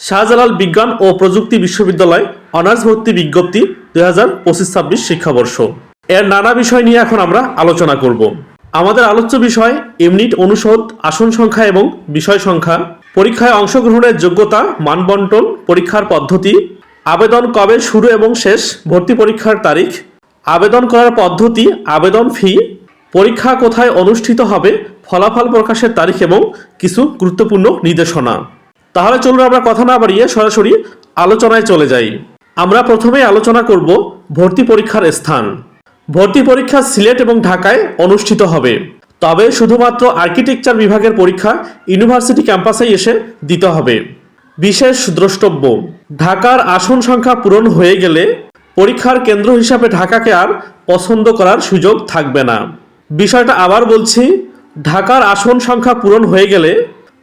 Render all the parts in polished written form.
শাহজালাল বিজ্ঞান ও প্রযুক্তি বিশ্ববিদ্যালয় অনার্স ভর্তি বিজ্ঞপ্তি 2025-26 শিক্ষাবর্ষ এর নানা বিষয় নিয়ে এখন আমরা আলোচনা করব। আমাদের আলোচ্য বিষয় ইউনিট অনুষদ, আসন সংখ্যা এবং বিষয় সংখ্যা, পরীক্ষায় অংশগ্রহণের যোগ্যতা, মানবন্টন, পরীক্ষার পদ্ধতি, আবেদন কবে শুরু এবং শেষ, ভর্তি পরীক্ষার তারিখ, আবেদন করার পদ্ধতি, আবেদন ফি, পরীক্ষা কোথায় অনুষ্ঠিত হবে, ফলাফল প্রকাশের তারিখ এবং কিছু গুরুত্বপূর্ণ নির্দেশনা। তাহলে চলুন আমরা কথা না বাড়িয়ে সরাসরি আলোচনায় চলে যাই। আমরা প্রথমেই আলোচনা করব ভর্তি পরীক্ষার স্থান। ভর্তি পরীক্ষা সিলেট এবং ঢাকায় অনুষ্ঠিত হবে, তবে শুধুমাত্র আর্কিটেকচার বিভাগের পরীক্ষা ইউনিভার্সিটি ক্যাম্পাসেই এসে দিতে হবে। বিশেষ দ্রষ্টব্য: ঢাকার আসন সংখ্যা পূরণ হয়ে গেলে পরীক্ষার কেন্দ্র হিসাবে ঢাকাকে আর পছন্দ করার সুযোগ থাকবে না। বিষয়টা আবার বলছি, ঢাকার আসন সংখ্যা পূরণ হয়ে গেলে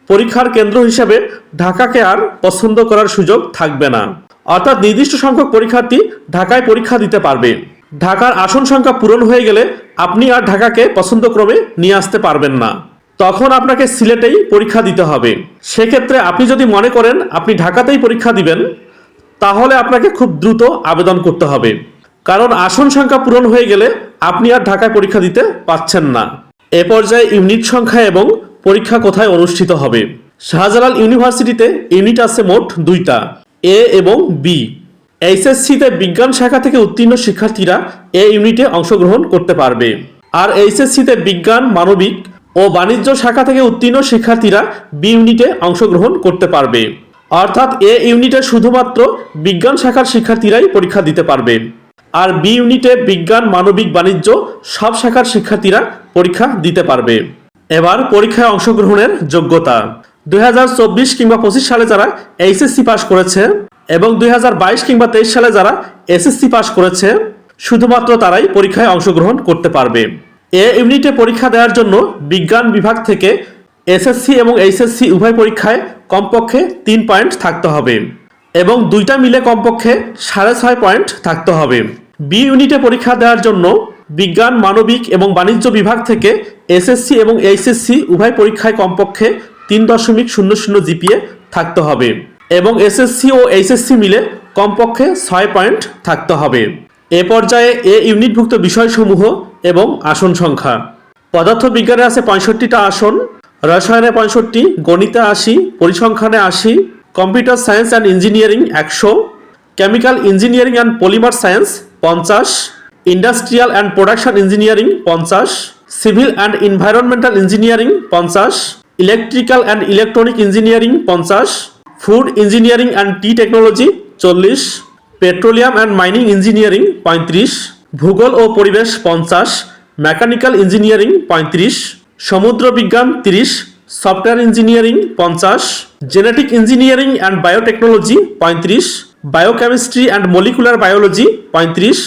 পরীক্ষার কেন্দ্র হিসাবে ঢাকাকে আর পছন্দ করার সুযোগ থাকবে না। অর্থাৎ নির্দিষ্ট সংখ্যক পরীক্ষার্থী ঢাকায় পরীক্ষা দিতে পারবে। ঢাকার আসন সংখ্যা পূরণ হয়ে গেলে আপনি আর ঢাকাকে পছন্দক্রমে নিয়ে আসতে পারবেন না, তখন আপনাকে সিলেটেই পরীক্ষা দিতে হবে। সেক্ষেত্রে আপনি যদি মনে করেন আপনি ঢাকাতেই পরীক্ষা দিবেন, তাহলে আপনাকে খুব দ্রুত আবেদন করতে হবে, কারণ আসন সংখ্যা পূরণ হয়ে গেলে আপনি আর ঢাকায় পরীক্ষা দিতে পারছেন না। এ পর্যায়ে ইউনিট সংখ্যা এবং পরীক্ষা কোথায় অনুষ্ঠিত হবে। শাহজালাল ইউনিভার্সিটিতে ইউনিট আছে মোট 2টা, এ এবং বি। এইচএসসিতে বিজ্ঞান শাখা থেকে উত্তীর্ণ শিক্ষার্থীরা এ ইউনিটে অংশগ্রহণ করতে পারবে, আর এইচএসসিতে বিজ্ঞান, মানবিক ও বাণিজ্য শাখা থেকে উত্তীর্ণ শিক্ষার্থীরা বি ইউনিটে অংশগ্রহণ করতে পারবে। অর্থাৎ এ ইউনিটে শুধুমাত্র বিজ্ঞান শাখার শিক্ষার্থীরাই পরীক্ষা দিতে পারবে, আর বি ইউনিটে বিজ্ঞান, মানবিক, বাণিজ্য সব শাখার শিক্ষার্থীরা পরীক্ষা দিতে পারবে। এবার পরীক্ষায় অংশগ্রহণের যোগ্যতা: 2024 কিংবা 25 সালে যারা এইচএসসি পাস করেছে এবং 2022 কিংবা 23 সালে যারা এসএসসি পাস করেছে, শুধুমাত্র তারাই পরীক্ষায় অংশগ্রহণ করতে পারবে। এ ইউনিটে পরীক্ষা দেওয়ার জন্য বিজ্ঞান বিভাগ থেকে এসএসসি এবং এইচএসসি উভয় পরীক্ষায় কমপক্ষে 3 পয়েন্ট থাকতে হবে এবং 2টা মিলে কমপক্ষে 6.5 পয়েন্ট থাকতে হবে। বি ইউনিটে পরীক্ষা দেওয়ার জন্য বিজ্ঞান, মানবিক এবং বাণিজ্য বিভাগ থেকে এসএসসি এবং এইচএসসি উভয় পরীক্ষায় কমপক্ষে 3.00 জিপিএ থাকতে হবে এবং এসএসসি ও এইচএসসি মিলে কমপক্ষে 6 পয়েন্ট থাকতে হবে। এ পর্যায়ে এ ইউনিটভুক্ত বিষয়সমূহ এবং আসন সংখ্যা: পদার্থবিজ্ঞানে আছে 65টা আসন, রসায়নে 65, গণিতে 80, পরিসংখ্যানে 80, computer science and engineering 100, chemical engineering and polymer science 50, industrial and production engineering 50, civil and environmental engineering 50, electrical and electronic engineering 50, food engineering and T technology 40, petroleum and mining engineering 35, ভূগোল ও পরিবেশ 50, মেকানিক্যাল ইঞ্জিনিয়ারিং 35, সমুদ্র বিজ্ঞান 30, software engineering 50, genetic engineering and biotechnology 35, biochemistry and molecular biology 35,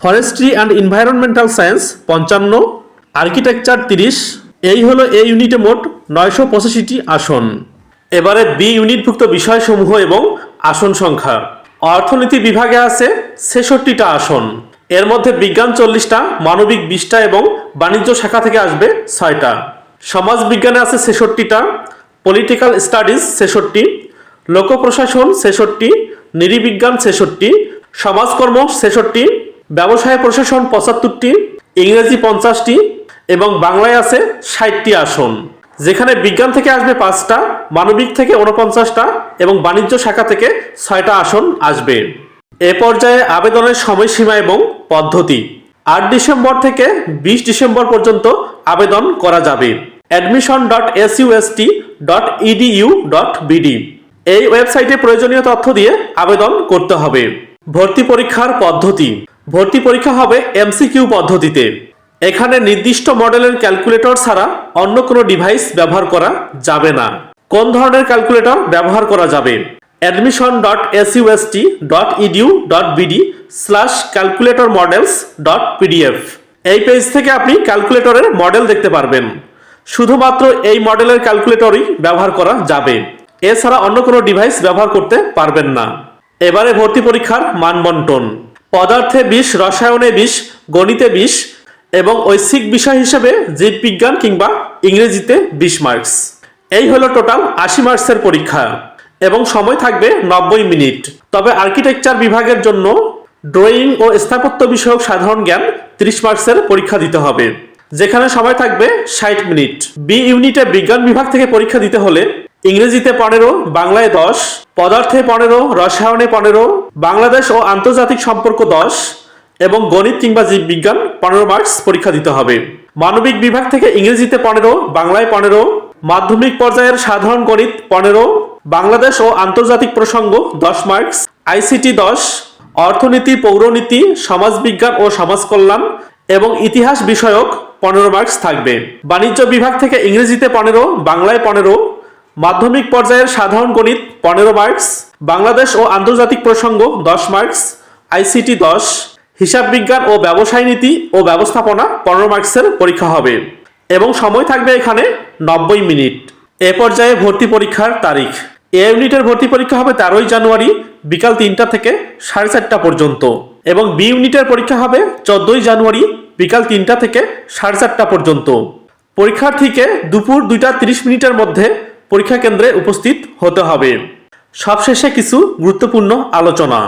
forestry and environmental science 55, architecture 30। এই হলো এই ইউনিটে মোট 985টি আসন। এবারে বি ইউনিটভুক্ত বিষয়সমূহ এবং আসন সংখ্যা: অর্থনীতি বিভাগে আছে 66টা আসন, এর মধ্যে বিজ্ঞান 40টা, মানবিক 20টা এবং বাণিজ্য শাখা থেকে আসবে 6টা। সমাজ বিজ্ঞানে আছে 66টা, পলিটিক্যাল স্টাডিজ 66, লোক প্রশাসন 66, নৃবিজ্ঞান 66, সমাজকর্ম 66, ব্যবসায় প্রশাসন 75টি, ইংরেজি 50টি এবং বাংলায় আছে 60টি আসন, যেখানে বিজ্ঞান থেকে আসবে 5টা, মানবিক থেকে 49টা এবং বাণিজ্য শাখা থেকে 6টা আসন আসবে। এ পর্যায়ে আবেদনের সময়সীমা এবং পদ্ধতি: 8 ডিসেম্বর থেকে 20 ডিসেম্বর পর্যন্ত আবেদন করা যাবে। admission.sust.edu.bd এই ওয়েবসাইটে প্রয়োজনীয় তথ্য দিয়ে আবেদন করতে হবে। ভর্তি পরীক্ষার পদ্ধতি: ভর্তি পরীক্ষা হবে এমসিকিউ পদ্ধতিতে। এখানে নির্দিষ্ট মডেলের ক্যালকুলেটর ছাড়া অন্য কোনো ডিভাইস ব্যবহার করা যাবে না। কোন ধরনের ক্যালকুলেটর ব্যবহার করা যাবে? admission.sust.edu.bd/calculatormodels.pdf এই পেজ থেকে আপনি ক্যালকুলেটরের মডেল দেখতে পারবেন। শুধুমাত্র এই মডেলের ক্যালকুলেটরই ব্যবহার করা যাবে, এছাড়া অন্য কোনো ডিভাইস ব্যবহার করতে পারবেন না। এবারে ভর্তি পরীক্ষার মানবন্টন: পদার্থে 20, রসায়নে 20, গণিতে 20 এবং ঐচ্ছিক বিষয় হিসেবে জীববিজ্ঞান কিংবা ইংরেজিতে 20 মার্কস। এই হলো টোটাল 80 মার্কসের পরীক্ষা। এবং সময় থাকবে 90 মিনিট। তবে আর্কিটেকচার বিভাগের জন্য ড্রয়িং ও স্থাপত্য বিষয়ক সাধারণ জ্ঞান 30 মার্কসের পরীক্ষা দিতে হবে, যেখানে সময় থাকবে 60 মিনিট। বি ইউনিটে বিজ্ঞান বিভাগ থেকে পরীক্ষা দিতে হলে ইংরেজিতে 15, বাংলায় 10, পদার্থে 15, রসায়নে 15, বাংলাদেশ ও আন্তর্জাতিক সম্পর্ক 10 এবং গণিত কিংবা জীববিজ্ঞান 15 মার্কস পরীক্ষা দিতে হবে। মানবিক বিভাগ থেকে ইংরেজিতে 15, বাংলায় 15, মাধ্যমিক পর্যায়ের সাধারণ গণিত 15, বাংলাদেশ ও আন্তর্জাতিক প্রসঙ্গ 10 মার্কস, আইসিটি 10, অর্থনীতি, পৌরনীতি, সমাজবিজ্ঞান ও সমাজকল্যাণ এবং ইতিহাস বিষয়ক 15 মার্কস থাকবে। বাণিজ্য বিভাগ থেকে ইংরেজিতে 15, বাংলায় 15, মাধ্যমিক পর্যায়ের সাধারণ গণিত 15 মার্কস, বাংলাদেশ ও আন্তর্জাতিক প্রসঙ্গ 10 মার্কস, আইসিটি 10, হিসাব বিজ্ঞান ও ব্যবসায় নীতি ও ব্যবস্থাপনা 15 মার্কসের পরীক্ষা হবে এবং সময় থাকবে এখানে 90 মিনিট। এ পর্যায়ে ভর্তি পরীক্ষার তারিখ। এ ইউনিটের ভর্তি পরীক্ষা হবে 13 জানুয়ারি বিকাল 3টা থেকে 4:30 পর্যন্ত এবং বি ইউনিটের পরীক্ষা হবে 14 জানুয়ারি বিকাল 3টা থেকে 4:30 পর্যন্ত। পরীক্ষার্থীকে দুপুর 2:30 মধ্যে পরীক্ষা কেন্দ্রে উপস্থিত হতে হবে। সবশেষে কিছু গুরুত্বপূর্ণ আলোচনা।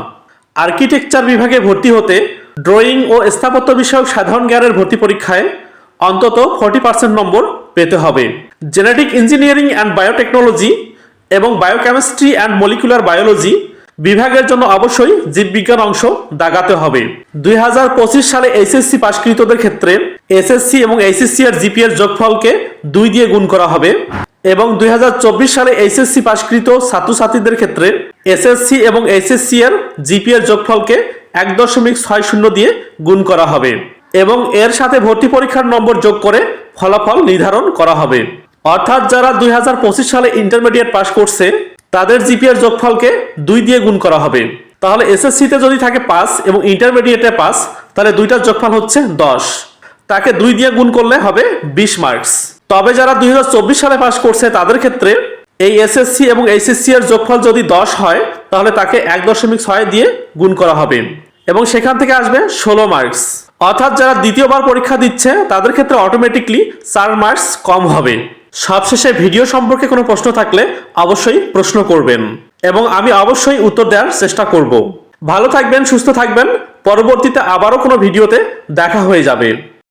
আর্কিটেকচার বিভাগে ভর্তি হতে ড্রয়িং ও স্থাপত্য বিষয়ক সাধারণ জ্ঞানের ভর্তি পরীক্ষায় অন্তত 40% নম্বর পেতে হবে। জেনেটিক ইঞ্জিনিয়ারিং অ্যান্ড বায়োটেকনোলজি এবং বায়োকেমিস্ট্রি অ্যান্ড মলিকুলার বায়োলজি বিভাগের জন্য অবশ্যই জীববিজ্ঞান অংশ দাগাতে হবে। 2025 সালে এইচএসসি পাশকৃতদের ক্ষেত্রে এসএসসি এবং এইচএসসি এর জিপিএর যোগফলকে 2 দিয়ে গুণ করা হবে এবং 2024 সালে এইচএসসি পাশকৃত ছাত্রছাত্রীদের ক্ষেত্রে এসএসসি এবং এইচএসসি এর জিপিএর যোগফলকে 1.60 দিয়ে গুণ করা হবে এবং এর সাথে ভর্তি পরীক্ষার নম্বর যোগ করে ফলাফল নির্ধারণ করা হবে। অর্থাৎ যারা 2025 সালে ইন্টারমিডিয়েট পাস করছে তাদের জিপিএর যোগফলকে 2 দিয়ে গুণ করা হবে। তাহলে এসএসসিতে যদি থাকে 5 এবং ইন্টারমিডিয়েটে 5, তাহলে দুইটার যোগফল হচ্ছে 10, তাকে 2 দিয়ে গুণ করলে হবে 20 মার্কস। তবে যারা 2024 সালে পাস করছে তাদের ক্ষেত্রে এই এসএসসি এবং এইচএসসি এর যোগফল যদি 10 হয় তাহলে তাকে 1.6 দিয়ে গুণ করা হবে এবং সেখান থেকে আসবে 16 মার্কস। অর্থাৎ যারা দ্বিতীয়বার পরীক্ষা দিচ্ছে তাদের ক্ষেত্রে অটোমেটিকলি 4 মার্কস কম হবে। সবশেষে ভিডিও সম্পর্কে কোনো প্রশ্ন থাকলে অবশ্যই প্রশ্ন করবেন এবং আমি অবশ্যই উত্তর দেওয়ার চেষ্টা করব। ভালো থাকবেন, সুস্থ থাকবেন। পরবর্তীতে আবারও কোনো ভিডিওতে দেখা হয়ে যাবে।